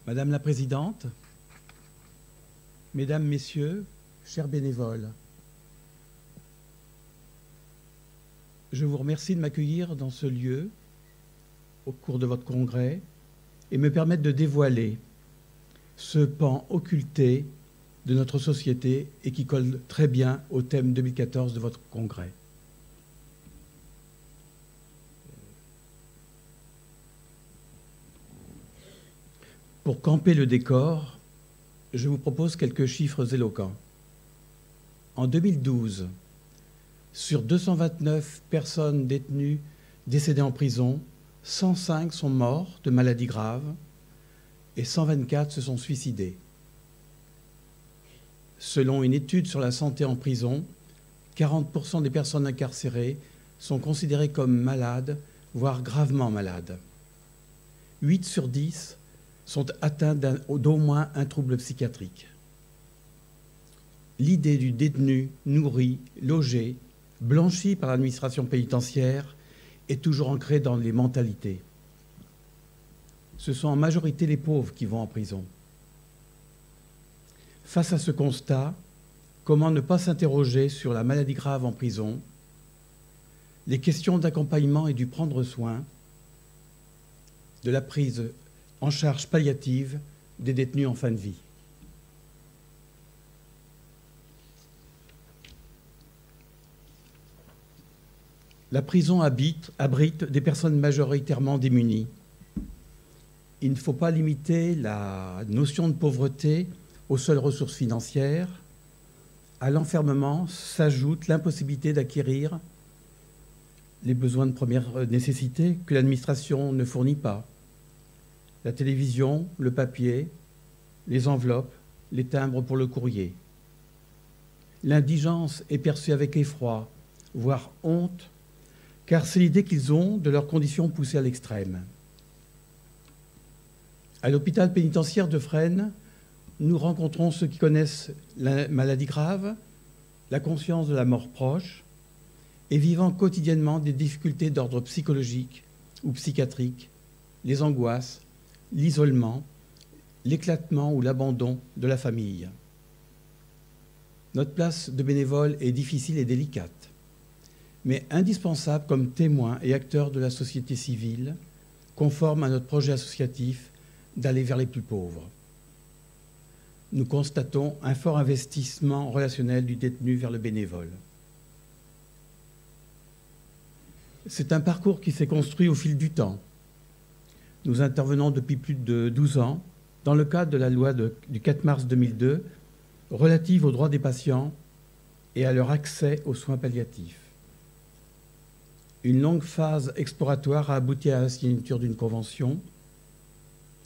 Madame la Présidente, Mesdames, Messieurs, chers bénévoles, je vous remercie de m'accueillir dans ce lieu au cours de votre congrès et me permettre de dévoiler ce pan occulté de notre société et qui colle très bien au thème 2014 de votre congrès. Pour camper le décor, je vous propose quelques chiffres éloquents. En 2012, sur 229 personnes détenues décédées en prison, 105 sont morts de maladies graves et 124 se sont suicidés. Selon une étude sur la santé en prison, 40% des personnes incarcérées sont considérées comme malades, voire gravement malades. 8 sur 10 sont atteints d'au moins un trouble psychiatrique. L'idée du détenu nourri, logé, blanchi par l'administration pénitentiaire est toujours ancrée dans les mentalités. Ce sont en majorité les pauvres qui vont en prison. Face à ce constat, comment ne pas s'interroger sur la maladie grave en prison, les questions d'accompagnement et du prendre soin, de la prise en charge palliative des détenus en fin de vie. La prison abrite des personnes majoritairement démunies. Il ne faut pas limiter la notion de pauvreté aux seules ressources financières. À l'enfermement s'ajoute l'impossibilité d'acquérir les besoins de première nécessité que l'administration ne fournit pas. La télévision, le papier, les enveloppes, les timbres pour le courrier. L'indigence est perçue avec effroi, voire honte, car c'est l'idée qu'ils ont de leurs conditions poussées à l'extrême. À l'hôpital pénitentiaire de Fresnes, nous rencontrons ceux qui connaissent la maladie grave, la conscience de la mort proche, et vivant quotidiennement des difficultés d'ordre psychologique ou psychiatrique, les angoisses, l'isolement, l'éclatement ou l'abandon de la famille. Notre place de bénévole est difficile et délicate, mais indispensable comme témoin et acteur de la société civile, conforme à notre projet associatif d'aller vers les plus pauvres. Nous constatons un fort investissement relationnel du détenu vers le bénévole. C'est un parcours qui s'est construit au fil du temps. Nous intervenons depuis plus de 12 ans dans le cadre de la loi du 4 mars 2002 relative aux droits des patients et à leur accès aux soins palliatifs. Une longue phase exploratoire a abouti à la signature d'une convention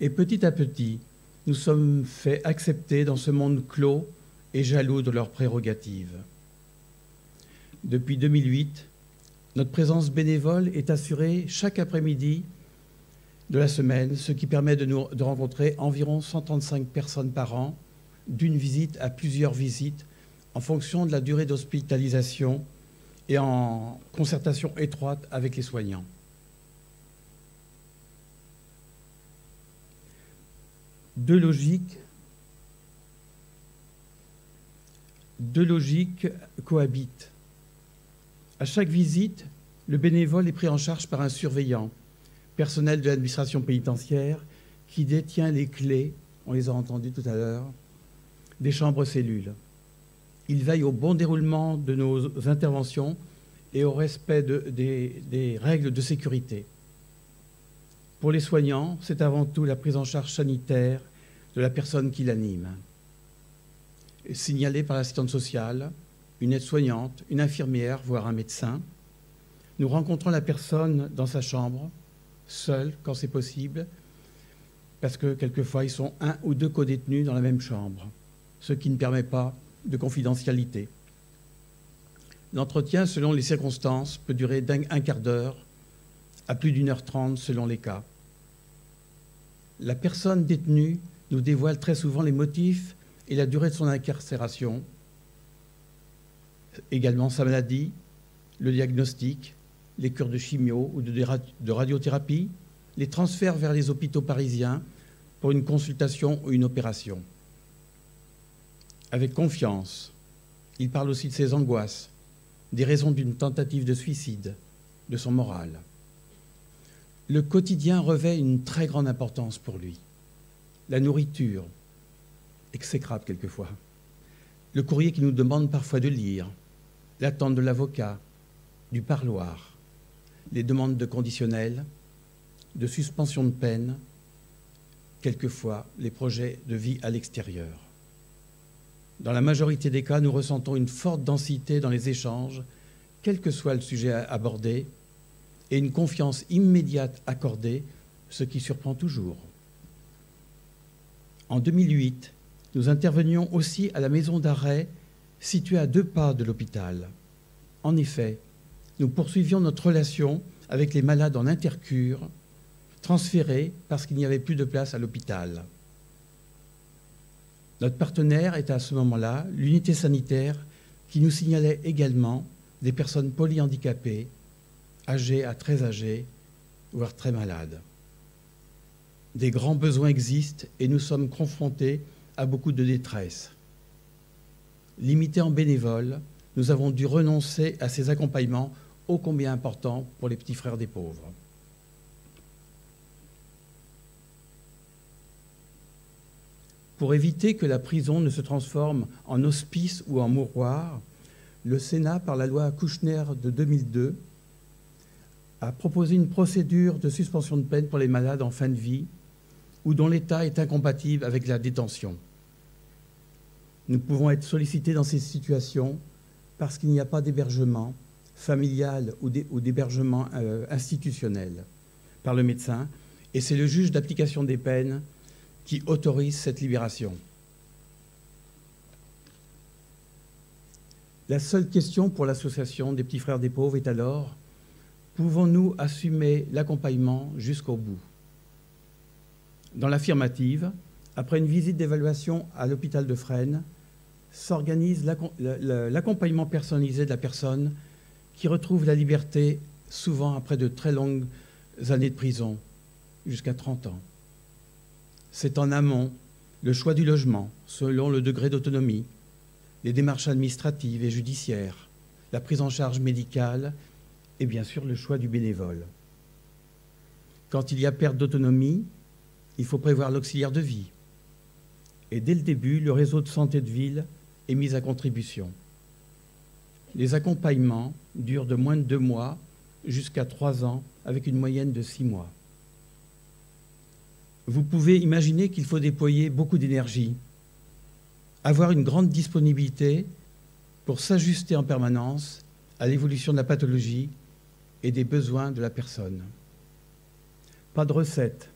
et petit à petit, nous sommes fait accepter dans ce monde clos et jaloux de leurs prérogatives. Depuis 2008, notre présence bénévole est assurée chaque après-midi de la semaine, ce qui permet de rencontrer environ 135 personnes par an, d'une visite à plusieurs visites, en fonction de la durée d'hospitalisation et en concertation étroite avec les soignants. Deux logiques cohabitent. À chaque visite, le bénévole est pris en charge par un surveillant, personnel de l'administration pénitentiaire, qui détient les clés, on les a entendus tout à l'heure, des chambres-cellules. Il veille au bon déroulement de nos interventions et au respect des règles de sécurité. Pour les soignants, c'est avant tout la prise en charge sanitaire de la personne qui l'anime. Signalée par l'assistante sociale, une aide-soignante, une infirmière, voire un médecin, nous rencontrons la personne dans sa chambre, seule quand c'est possible, parce que quelquefois ils sont 1 ou 2 codétenus dans la même chambre, ce qui ne permet pas de confidentialité. L'entretien, selon les circonstances, peut durer d'un quart d'heure à plus d'1h30 selon les cas. La personne détenue nous dévoile très souvent les motifs et la durée de son incarcération, également sa maladie, le diagnostic, les cures de chimio ou de radiothérapie, les transferts vers les hôpitaux parisiens pour une consultation ou une opération. Avec confiance, il parle aussi de ses angoisses, des raisons d'une tentative de suicide, de son moral. Le quotidien revêt une très grande importance pour lui. La nourriture, exécrable quelquefois, le courrier qu'il nous demande parfois de lire, l'attente de l'avocat, du parloir, les demandes de conditionnel, de suspension de peine, quelquefois les projets de vie à l'extérieur. Dans la majorité des cas, nous ressentons une forte densité dans les échanges, quel que soit le sujet abordé, et une confiance immédiate accordée, ce qui surprend toujours. En 2008, nous intervenions aussi à la maison d'arrêt située à 2 pas de l'hôpital. En effet, nous poursuivions notre relation avec les malades en intercure, transférés parce qu'il n'y avait plus de place à l'hôpital. Notre partenaire était à ce moment-là l'unité sanitaire qui nous signalait également des personnes polyhandicapées, âgées à très âgées, voire très malades. Des grands besoins existent et nous sommes confrontés à beaucoup de détresse. Limités en bénévoles, nous avons dû renoncer à ces accompagnements ô combien importants pour les petits frères des pauvres. Pour éviter que la prison ne se transforme en hospice ou en mouroir, le Sénat, par la loi Kouchner de 2002, a proposé une procédure de suspension de peine pour les malades en fin de vie ou dont l'état est incompatible avec la détention. Nous pouvons être sollicités dans ces situations parce qu'il n'y a pas d'hébergement familial ou d'hébergement institutionnel par le médecin, et c'est le juge d'application des peines qui autorise cette libération. La seule question pour l'association des petits frères des pauvres est alors: pouvons-nous assumer l'accompagnement jusqu'au bout? Dans l'affirmative, après une visite d'évaluation à l'hôpital de Fresnes, s'organise l'accompagnement personnalisé de la personne qui retrouve la liberté, souvent après de très longues années de prison, jusqu'à 30 ans. C'est en amont le choix du logement, selon le degré d'autonomie, les démarches administratives et judiciaires, la prise en charge médicale et bien sûr le choix du bénévole. Quand il y a perte d'autonomie, il faut prévoir l'auxiliaire de vie. Et dès le début, le réseau de santé de ville est mis à contribution. Les accompagnements durent de moins de 2 mois jusqu'à 3 ans, avec une moyenne de 6 mois. Vous pouvez imaginer qu'il faut déployer beaucoup d'énergie, avoir une grande disponibilité pour s'ajuster en permanence à l'évolution de la pathologie et des besoins de la personne. Pas de recette,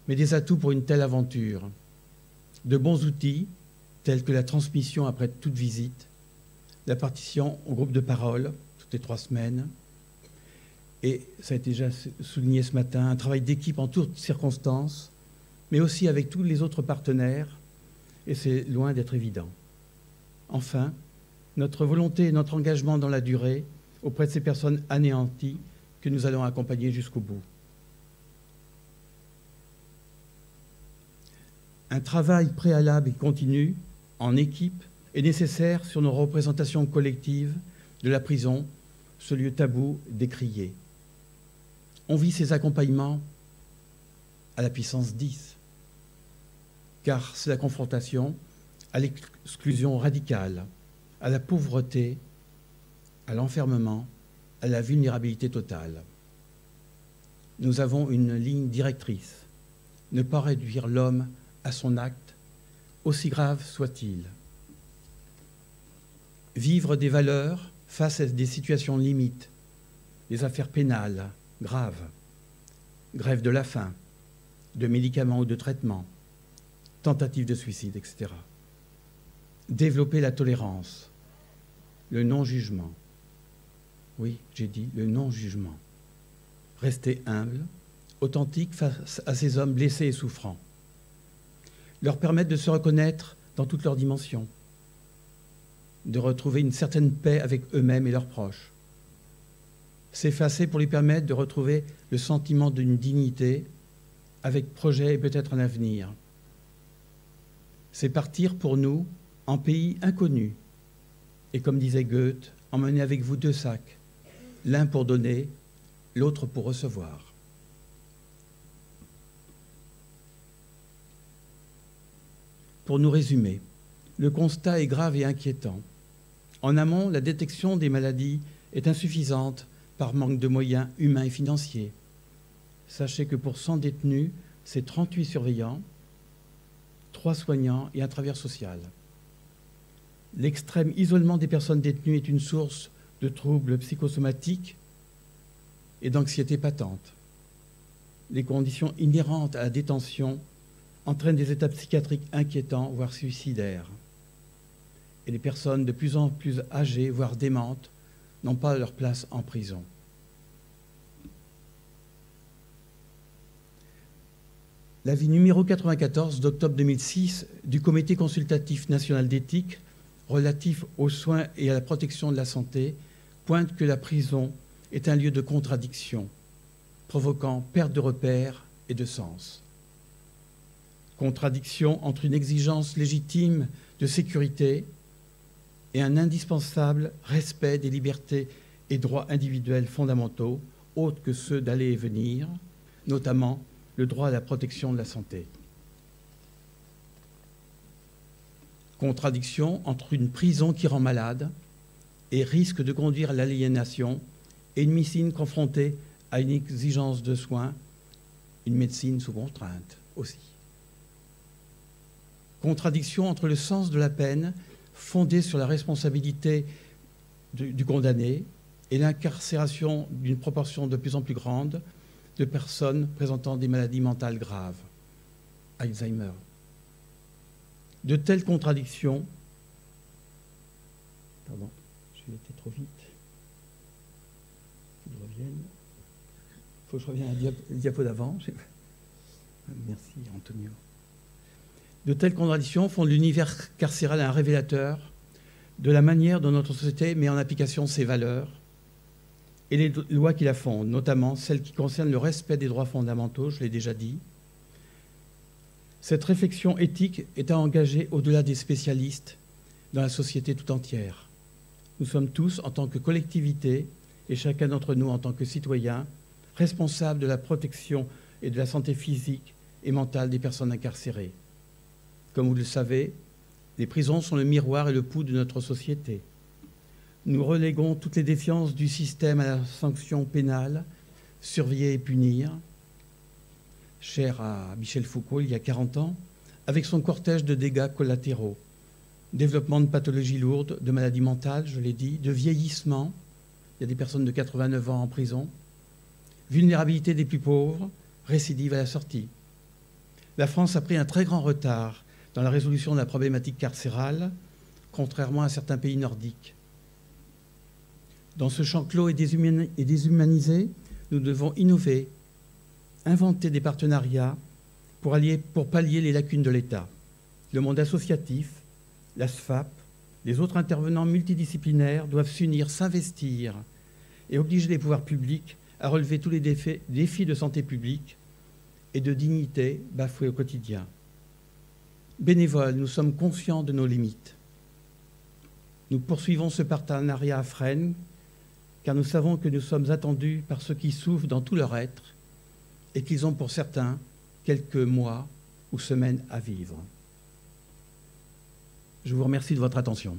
mais des atouts pour une telle aventure. De bons outils, tels que la transmission après toute visite, la partition au groupe de parole, toutes les 3 semaines, et ça a été déjà souligné ce matin, un travail d'équipe en toutes circonstances, mais aussi avec tous les autres partenaires, et c'est loin d'être évident. Enfin, notre volonté et notre engagement dans la durée auprès de ces personnes anéanties que nous allons accompagner jusqu'au bout. Un travail préalable et continu, en équipe, est nécessaire sur nos représentations collectives de la prison, ce lieu tabou décrié. On vit ces accompagnements à la puissance 10, car c'est la confrontation à l'exclusion radicale, à la pauvreté, à l'enfermement, à la vulnérabilité totale. Nous avons une ligne directrice: ne pas réduire l'homme à son acte, aussi grave soit-il. Vivre des valeurs face à des situations limites, des affaires pénales graves, grève de la faim, de médicaments ou de traitements, tentative de suicide, etc. Développer la tolérance, le non-jugement. Oui, j'ai dit le non-jugement. Rester humble, authentique face à ces hommes blessés et souffrants. Leur permettre de se reconnaître dans toutes leurs dimensions, de retrouver une certaine paix avec eux-mêmes et leurs proches. S'effacer pour lui permettre de retrouver le sentiment d'une dignité avec projet et peut-être un avenir, c'est partir pour nous en pays inconnu. Et comme disait Goethe, emmenez avec vous 2 sacs, l'un pour donner, l'autre pour recevoir. Pour nous résumer, le constat est grave et inquiétant. En amont, la détection des maladies est insuffisante par manque de moyens humains et financiers. Sachez que pour 100 détenus, c'est 38 surveillants, 3 soignants et un travailleur social. L'extrême isolement des personnes détenues est une source de troubles psychosomatiques et d'anxiété patente. Les conditions inhérentes à la détention entraînent des états psychiatriques inquiétants, voire suicidaires. Et les personnes de plus en plus âgées, voire démentes, n'ont pas leur place en prison. L'avis numéro 94 d'octobre 2006 du Comité consultatif national d'éthique relatif aux soins et à la protection de la santé pointe que la prison est un lieu de contradiction, provoquant perte de repères et de sens. Contradiction entre une exigence légitime de sécurité et un indispensable respect des libertés et droits individuels fondamentaux, autres que ceux d'aller et venir, notamment le droit à la protection de la santé. Contradiction entre une prison qui rend malade et risque de conduire à l'aliénation et une médecine confrontée à une exigence de soins, une médecine sous contrainte aussi. Contradiction entre le sens de la peine fondée sur la responsabilité du condamné et l'incarcération d'une proportion de plus en plus grande de personnes présentant des maladies mentales graves, Alzheimer. De telles contradictions, pardon, j'ai été trop vite, il faut que je revienne à la diapo d'avant. Merci Antonio. De telles contradictions font de l'univers carcéral un révélateur de la manière dont notre société met en application ses valeurs et les lois qui la fondent, notamment celles qui concernent le respect des droits fondamentaux, je l'ai déjà dit. Cette réflexion éthique est à engager au-delà des spécialistes dans la société tout entière. Nous sommes tous, en tant que collectivité, et chacun d'entre nous en tant que citoyen, responsables de la protection et de la santé physique et mentale des personnes incarcérées. Comme vous le savez, les prisons sont le miroir et le pouls de notre société. Nous reléguons toutes les défiances du système à la sanction pénale, surveiller et punir, cher à Michel Foucault il y a 40 ans, avec son cortège de dégâts collatéraux, développement de pathologies lourdes, de maladies mentales, je l'ai dit, de vieillissement, il y a des personnes de 89 ans en prison, vulnérabilité des plus pauvres, récidive à la sortie. La France a pris un très grand retard dans la résolution de la problématique carcérale, contrairement à certains pays nordiques. Dans ce champ clos et déshumanisé, nous devons innover, inventer des partenariats pour pallier les lacunes de l'État. Le monde associatif, la SFAP, les autres intervenants multidisciplinaires doivent s'unir, s'investir et obliger les pouvoirs publics à relever tous les défis de santé publique et de dignité bafoués au quotidien. Bénévoles, nous sommes conscients de nos limites. Nous poursuivons ce partenariat à Fresnes, car nous savons que nous sommes attendus par ceux qui souffrent dans tout leur être et qu'ils ont pour certains quelques mois ou semaines à vivre. Je vous remercie de votre attention.